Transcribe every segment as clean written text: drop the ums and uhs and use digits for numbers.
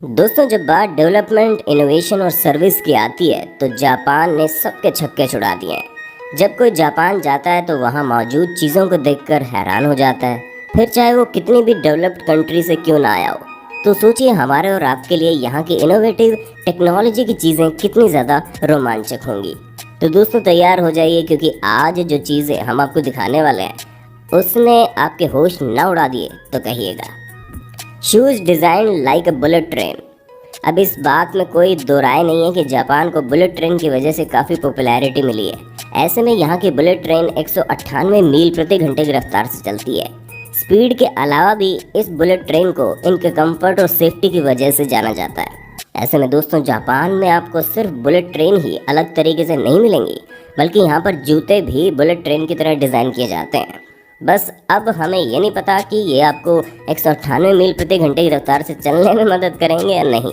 दोस्तों, जब बात डेवलपमेंट, इनोवेशन और सर्विस की आती है तो जापान ने सबके छक्के छुड़ा दिए हैं। जब कोई जापान जाता है तो वहाँ मौजूद चीज़ों को देखकर हैरान हो जाता है, फिर चाहे वो कितनी भी डेवलप्ड कंट्री से क्यों ना आया हो। तो सोचिए हमारे और आपके लिए यहाँ की इनोवेटिव टेक्नोलॉजी की चीज़ें कितनी ज़्यादा रोमांचक होंगी। तो दोस्तों तैयार हो जाइए, क्योंकि आज जो चीज़ें हम आपको दिखाने वाले हैं उसने आपके होश ना उड़ा दिए तो कहिएगा। Shoes design like a bullet train. अब इस बात में कोई दो राय नहीं है कि जापान को बुलेट ट्रेन की वजह से काफ़ी पॉपुलैरिटी मिली है। ऐसे में यहाँ की बुलेट ट्रेन 198 मील प्रति घंटे की रफ्तार से चलती है। स्पीड के अलावा भी इस बुलेट ट्रेन को इनके कंफर्ट और सेफ्टी की वजह से जाना जाता है। ऐसे में दोस्तों, जापान में आपको सिर्फ बुलेट ट्रेन ही अलग तरीके से नहीं मिलेंगी, बल्कि यहाँ पर जूते भी बुलेट ट्रेन की तरह डिज़ाइन किए जाते हैं। बस अब हमें ये नहीं पता कि ये आपको 198 मील प्रति घंटे की रफ्तार से चलने में मदद करेंगे या नहीं।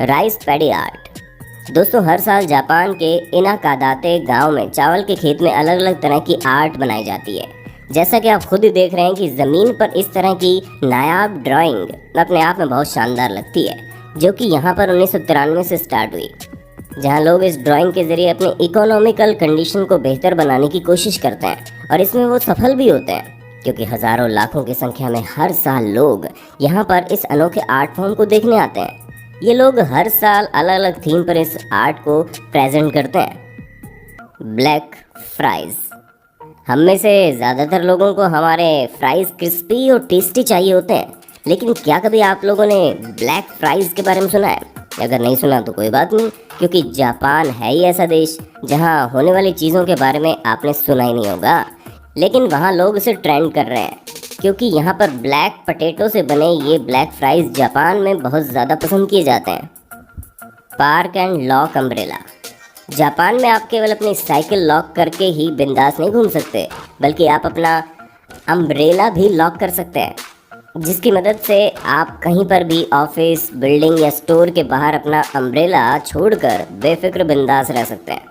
Rice paddy art. दोस्तों, हर साल जापान के इनाकादाते गांव में चावल के खेत में अलग अलग तरह की आर्ट बनाई जाती है। जैसा कि आप खुद ही देख रहे हैं कि ज़मीन पर इस तरह की नायाब ड्राइंग अपने आप में बहुत शानदार लगती है, जो कि यहाँ पर 1993 से स्टार्ट हुई, जहाँ लोग इस ड्राइंग के ज़रिए अपने इकोनॉमिकल कंडीशन को बेहतर बनाने की कोशिश करते हैं, और इसमें वो सफल भी होते हैं, क्योंकि हज़ारों लाखों की संख्या में हर साल लोग यहाँ पर इस अनोखे आर्ट फॉर्म को देखने आते हैं। ये लोग हर साल अलग अलग थीम पर इस आर्ट को प्रेजेंट करते हैं। Black fries. हम में से ज़्यादातर लोगों को हमारे फ्राइज़ क्रिस्पी और टेस्टी चाहिए होते हैं, लेकिन क्या कभी आप लोगों ने ब्लैक फ्राइज़ के बारे में सुना है? अगर नहीं सुना तो कोई बात नहीं, क्योंकि जापान है ही ऐसा देश जहां होने वाली चीज़ों के बारे में आपने सुना ही नहीं होगा, लेकिन वहां लोग इसे ट्रेंड कर रहे हैं, क्योंकि यहाँ पर ब्लैक पटेटो से बने ये ब्लैक फ्राइज़ जापान में बहुत ज़्यादा पसंद किए जाते हैं। Park and lock umbrella. Japan में आप केवल अपनी साइकिल लॉक करके ही बिंदास नहीं घूम सकते, बल्कि आप अपना अम्ब्रेला भी लॉक कर सकते हैं, जिसकी मदद से आप कहीं पर भी ऑफिस, बिल्डिंग या स्टोर के बाहर अपना अम्ब्रेला छोड़कर बेफिक्र बिंदास रह सकते हैं।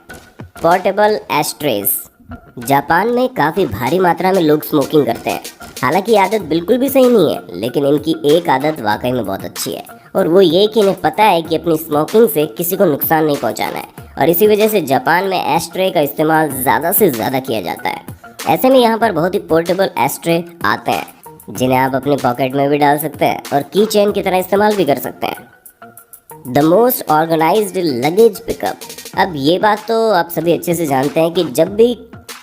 Portable esterase. जापान में काफ़ी भारी मात्रा में लोग स्मोकिंग करते हैं। हालांकि आदत बिल्कुल भी सही नहीं है, लेकिन इनकी एक आदत वाकई में बहुत अच्छी है, और वो ये कि इन्हें पता है कि अपनी स्मोकिंग से किसी को नुकसान नहीं पहुंचाना है, और इसी वजह से जापान में एस्ट्रे का इस्तेमाल ज़्यादा से ज़्यादा किया जाता है। ऐसे में यहाँ पर बहुत ही पोर्टेबल एस्ट्रे आते हैं, जिन्हें आप अपने पॉकेट में भी डाल सकते हैं और की चेन की तरह इस्तेमाल भी कर सकते हैं। The most organised luggage pickup. अब ये बात तो आप सभी अच्छे से जानते हैं कि जब भी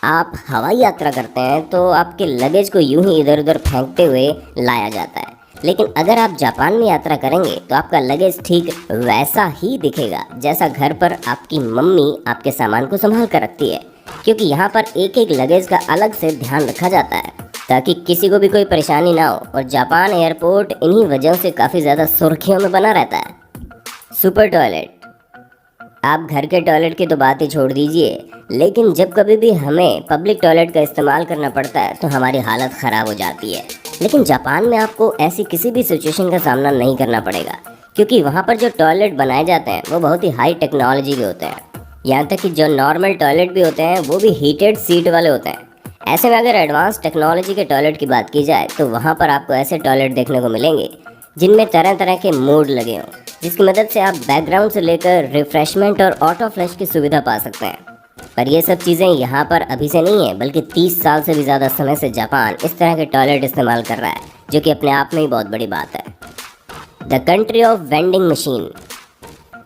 आप हवाई यात्रा करते हैं तो आपके लगेज को यूं ही इधर उधर फेंकते हुए लाया जाता है, लेकिन अगर आप जापान में यात्रा करेंगे तो आपका लगेज ठीक वैसा ही दिखेगा जैसा घर पर आपकी मम्मी आपके सामान को संभाल कर रखती है, क्योंकि यहाँ पर एक एक लगेज का अलग से ध्यान रखा जाता है ताकि किसी को भी कोई परेशानी ना हो, और जापान एयरपोर्ट इन्हीं वजहों से काफ़ी ज़्यादा सुर्खियों में बना रहता है। Super toilet. आप घर के टॉयलेट की तो बात ही छोड़ दीजिए, लेकिन जब कभी भी हमें पब्लिक टॉयलेट का इस्तेमाल करना पड़ता है तो हमारी हालत ख़राब हो जाती है। लेकिन जापान में आपको ऐसी किसी भी सिचुएशन का सामना नहीं करना पड़ेगा, क्योंकि वहाँ पर जो टॉयलेट बनाए जाते हैं वो बहुत ही हाई टेक्नोलॉजी के होते हैं। यहाँ तक कि जो नॉर्मल टॉयलेट भी होते हैं वो भी हीटेड सीट वाले होते हैं। ऐसे में अगर एडवांस टेक्नोलॉजी के टॉयलेट की बात की जाए तो वहाँ पर आपको ऐसे टॉयलेट देखने को मिलेंगे जिनमें तरह तरह के मोड लगे हों, जिसकी मदद से आप बैकग्राउंड से लेकर रिफ्रेशमेंट और ऑटो फ्लश की सुविधा पा सकते हैं। पर ये सब चीज़ें यहाँ पर अभी से नहीं है, बल्कि 30 साल से भी ज़्यादा समय से जापान इस तरह के टॉयलेट इस्तेमाल कर रहा है, जो कि अपने आप में ही बहुत बड़ी बात है। The country of vending machine.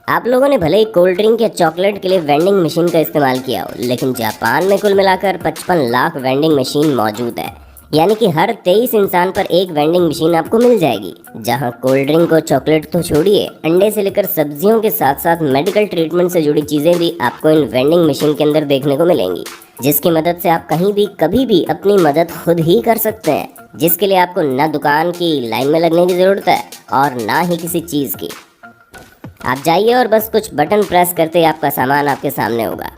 आप लोगों ने भले ही कोल्ड ड्रिंक या चॉकलेट के लिए वेंडिंग मशीन का इस्तेमाल किया हो, लेकिन जापान में कुल मिलाकर 55 लाख वेंडिंग मशीन मौजूद है, यानी कि हर 23 इंसान पर एक वेंडिंग मशीन आपको मिल जाएगी, जहां कोल्ड ड्रिंक और चॉकलेट तो छोड़िए, अंडे से लेकर सब्जियों के साथ साथ मेडिकल ट्रीटमेंट से जुड़ी चीज़ें भी आपको इन वेंडिंग मशीन के अंदर देखने को मिलेंगी, जिसकी मदद से आप कहीं भी कभी भी अपनी मदद खुद ही कर सकते हैं, जिसके लिए आपको ना दुकान की लाइन में लगने की ज़रूरत है और ना ही किसी चीज़ की। आप जाइए और बस कुछ बटन प्रेस करते ही आपका सामान आपके सामने होगा।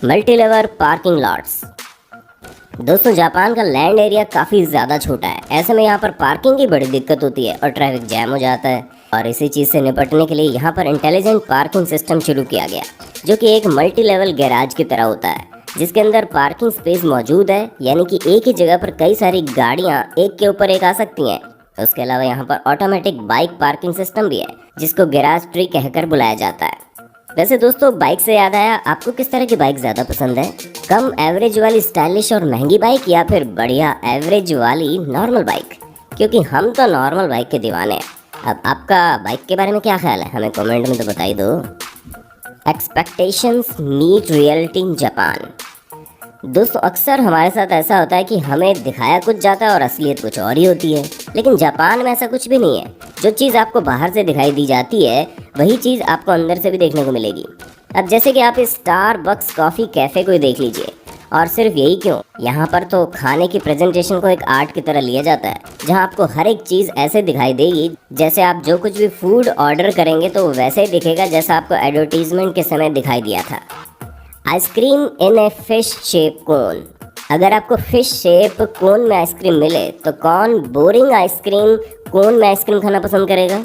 Multi level parking lots. दोस्तों, जापान का लैंड एरिया काफ़ी ज़्यादा छोटा है। ऐसे में यहाँ पर पार्किंग की बड़ी दिक्कत होती है और ट्रैफिक जैम हो जाता है, और इसी चीज़ से निपटने के लिए यहाँ पर इंटेलिजेंट पार्किंग सिस्टम शुरू किया गया, जो कि एक मल्टी लेवल गैराज की तरह होता है, जिसके अंदर पार्किंग स्पेस मौजूद है, यानी कि एक ही जगह पर कई सारी गाड़ियाँ एक के ऊपर एक आ सकती हैं, उसके अलावा यहाँ पर ऑटोमेटिक बाइक पार्किंग सिस्टम भी है, जिसको गैराज ट्री कहकर बुलाया जाता है। वैसे दोस्तों, बाइक से याद आया, आपको किस तरह की बाइक ज़्यादा पसंद है? कम एवरेज वाली स्टाइलिश और महंगी बाइक, या फिर बढ़िया एवरेज वाली नॉर्मल बाइक? क्योंकि हम तो नॉर्मल बाइक के दीवाने हैं। अब आपका बाइक के बारे में क्या ख्याल है, हमें कमेंट में तो बता ही दो। Expectations meet reality in Japan. दोस्तों, अक्सर हमारे साथ ऐसा होता है कि हमें दिखाया कुछ जाता है और असलियत कुछ और ही होती है। लेकिन जापान में ऐसा कुछ भी नहीं है। जो चीज़ आपको बाहर से दिखाई दी जाती है, वही चीज़ आपको अंदर से भी देखने को मिलेगी। अब जैसे कि आप स्टारबक्स कॉफ़ी कैफ़े को ही देख लीजिए, और सिर्फ यही क्यों, यहाँ पर तो खाने की प्रेजेंटेशन को एक आर्ट की तरह लिया जाता है, जहाँ आपको हर एक चीज़ ऐसे दिखाई देगी जैसे आप जो कुछ भी फूड ऑर्डर करेंगे तो वैसे ही दिखेगा जैसा आपको एडवर्टीजमेंट के समय दिखाई दिया था। Ice cream in a fish shape cone. अगर आपको फिश शेप कोन में आइसक्रीम मिले तो कौन बोरिंग आइसक्रीम कोन में आइसक्रीम खाना पसंद करेगा?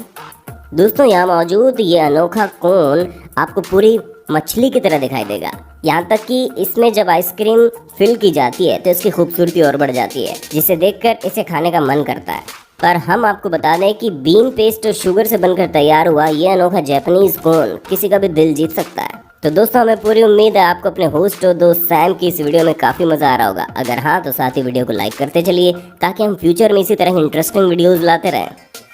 दोस्तों, यहाँ मौजूद ये अनोखा कोन आपको पूरी मछली की तरह दिखाई देगा। यहाँ तक कि इसमें जब आइसक्रीम फिल की जाती है तो इसकी खूबसूरती और बढ़ जाती है, जिसे देखकर इसे खाने का मन करता है। पर हम आपको बता दें कि बीन पेस्ट और शुगर से बनकर तैयार हुआ ये अनोखा जापानीज कोन किसी का भी दिल जीत सकता है। तो दोस्तों, हमें पूरी उम्मीद है आपको अपने होस्ट और दोस्त सैम की इस वीडियो में काफ़ी मज़ा आ रहा होगा। अगर हाँ, तो साथ ही वीडियो को लाइक करते चलिए, ताकि हम फ्यूचर में इसी तरह इंटरेस्टिंग वीडियोज़ लाते रहें।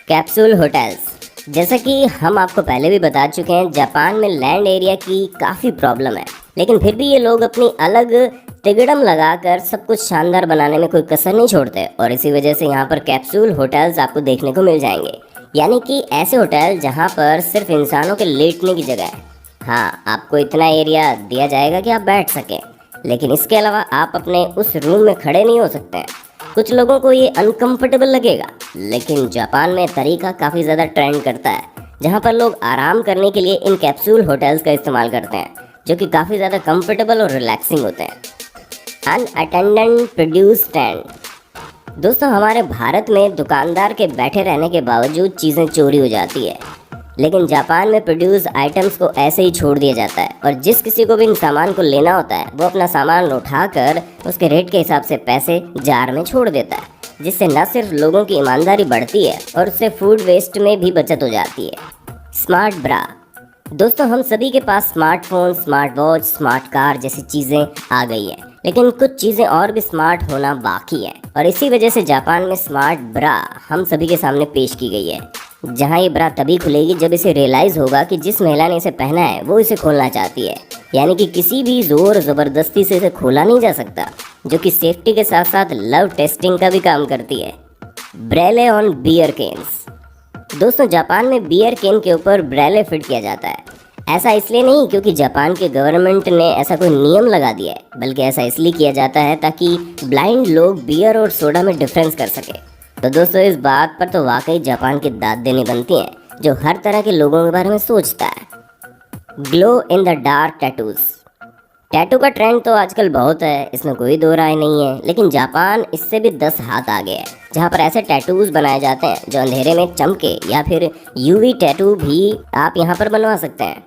Capsule hotels. जैसा कि हम आपको पहले भी बता चुके हैं, जापान में लैंड एरिया की काफ़ी प्रॉब्लम है, लेकिन फिर भी ये लोग अपनी अलग तिगड़म लगाकर सब कुछ शानदार बनाने में कोई कसर नहीं छोड़ते। और इसी वजह से यहाँ पर कैप्सूल होटल्स आपको देखने को मिल जाएंगे, यानी कि ऐसे होटल जहाँ पर सिर्फ इंसानों के लेटने की जगह है। हाँ, आपको इतना एरिया दिया जाएगा कि आप बैठ सकें, लेकिन इसके अलावा आप अपने उस रूम में खड़े नहीं हो सकते हैं। कुछ लोगों को ये अनकंफर्टेबल लगेगा, लेकिन जापान में तरीका काफ़ी ज़्यादा ट्रेंड करता है, जहाँ पर लोग आराम करने के लिए इन कैप्सूल होटल्स का इस्तेमाल करते हैं, जो कि काफ़ी ज़्यादा कंफर्टेबल और रिलैक्सिंग होते हैं। Unattended produce stand. दोस्तों, हमारे भारत में दुकानदार के बैठे रहने के बावजूद चीज़ें चोरी हो जाती है, लेकिन जापान में प्रोड्यूस आइटम्स को ऐसे ही छोड़ दिया जाता है, और जिस किसी को भी इन सामान को लेना होता है वो अपना सामान उठाकर उसके रेट के हिसाब से पैसे जार में छोड़ देता है, जिससे न सिर्फ लोगों की ईमानदारी बढ़ती है और उससे फूड वेस्ट में भी बचत हो जाती है। Smart bra. दोस्तों, हम सभी के पास smartphone, smart watch, smart car जैसी चीज़ें आ गई है, लेकिन कुछ चीज़ें और भी स्मार्ट होना बाकी है, और इसी वजह से जापान में स्मार्ट ब्रा हम सभी के सामने पेश की गई है, जहाँ ये ब्रा तभी खुलेगी जब इसे रियलाइज़ होगा कि जिस महिला ने इसे पहना है वो इसे खोलना चाहती है, यानी कि किसी भी ज़ोर ज़बरदस्ती से इसे खोला नहीं जा सकता, जो कि सेफ्टी के साथ साथ लव टेस्टिंग का भी काम करती है। Braille on beer cans. दोस्तों, जापान में बियर केन के ऊपर ब्रेले फिट किया जाता है। ऐसा इसलिए नहीं क्योंकि जापान के गवर्नमेंट ने ऐसा कोई नियम लगा दिया है, बल्कि ऐसा इसलिए किया जाता है ताकि ब्लाइंड लोग बियर और सोडा में डिफरेंस कर सके। तो दोस्तों, इस बात पर तो वाकई जापान की दाद देनी बनती है, जो हर तरह के लोगों के बारे में सोचता है। Glow in the dark tattoos. Tattoo का ट्रेंड तो आजकल बहुत है, इसमें कोई दो राय नहीं है, लेकिन जापान इससे भी 10 हाथ आगे है, जहाँ पर ऐसे टैटूज बनाए जाते हैं जो अंधेरे में चमके, या फिर यूवी टैटू भी आप यहाँ पर बनवा सकते हैं,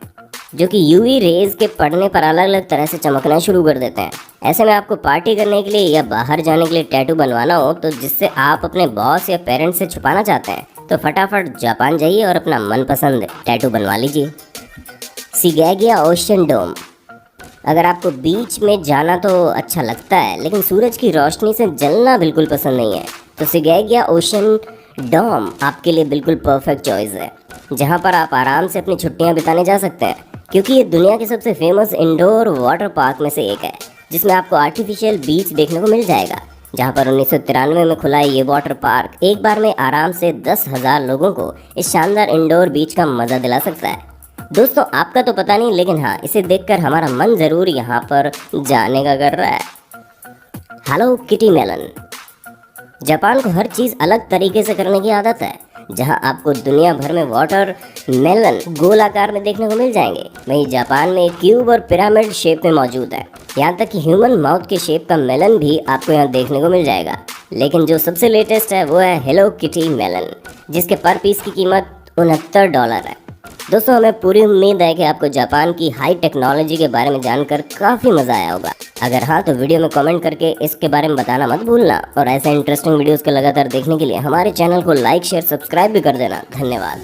जो कि यूवी रेज के पड़ने पर अलग अलग तरह से चमकना शुरू कर देते हैं। ऐसे में आपको पार्टी करने के लिए या बाहर जाने के लिए टैटू बनवाना हो, तो जिससे आप अपने बॉस या पेरेंट्स से छुपाना चाहते हैं, तो फटाफट जापान जाइए और अपना मनपसंद टैटू बनवा लीजिए। सिगैगिया ओशन डोम। अगर आपको बीच में जाना तो अच्छा लगता है, लेकिन सूरज की रोशनी से जलना बिल्कुल पसंद नहीं है, तो सिगैगिया ओशन डोम आपके लिए बिल्कुल परफेक्ट चॉइस है, जहाँ पर आप आराम से अपनी छुट्टियाँ बिताने जा सकते हैं, क्योंकि ये दुनिया के सबसे फेमस इंडोर वाटर पार्क में से एक है, जिसमें आपको आर्टिफिशियल बीच देखने को मिल जाएगा। जहाँ पर 1993 में खुला है ये वाटर पार्क एक बार में आराम से 10,000 लोगों को इस शानदार इंडोर बीच का मज़ा दिला सकता है। दोस्तों, आपका तो पता नहीं, लेकिन हाँ, इसे देखकर हमारा मन ज़रूर यहाँ पर जाने का कर रहा है। Hello kitty melon. जापान को हर चीज़ अलग तरीके से करने की आदत है, जहां आपको दुनिया भर में वाटर मेलन गोल आकार में देखने को मिल जाएंगे, वहीं जापान में क्यूब और पिरामिड शेप में मौजूद है। यहाँ तक कि ह्यूमन माउथ के शेप का मेलन भी आपको यहाँ देखने को मिल जाएगा। लेकिन जो सबसे लेटेस्ट है वो है हेलो किटी मेलन, जिसके पर पीस की कीमत $69 है। दोस्तों हमें पूरी उम्मीद है कि आपको जापान की हाई टेक्नोलॉजी के बारे में जानकर काफ़ी मज़ा आया होगा। अगर हाँ तो वीडियो में कमेंट करके इसके बारे में बताना मत भूलना, और ऐसे इंटरेस्टिंग वीडियोस को लगातार देखने के लिए हमारे चैनल को लाइक शेयर सब्सक्राइब भी कर देना। धन्यवाद।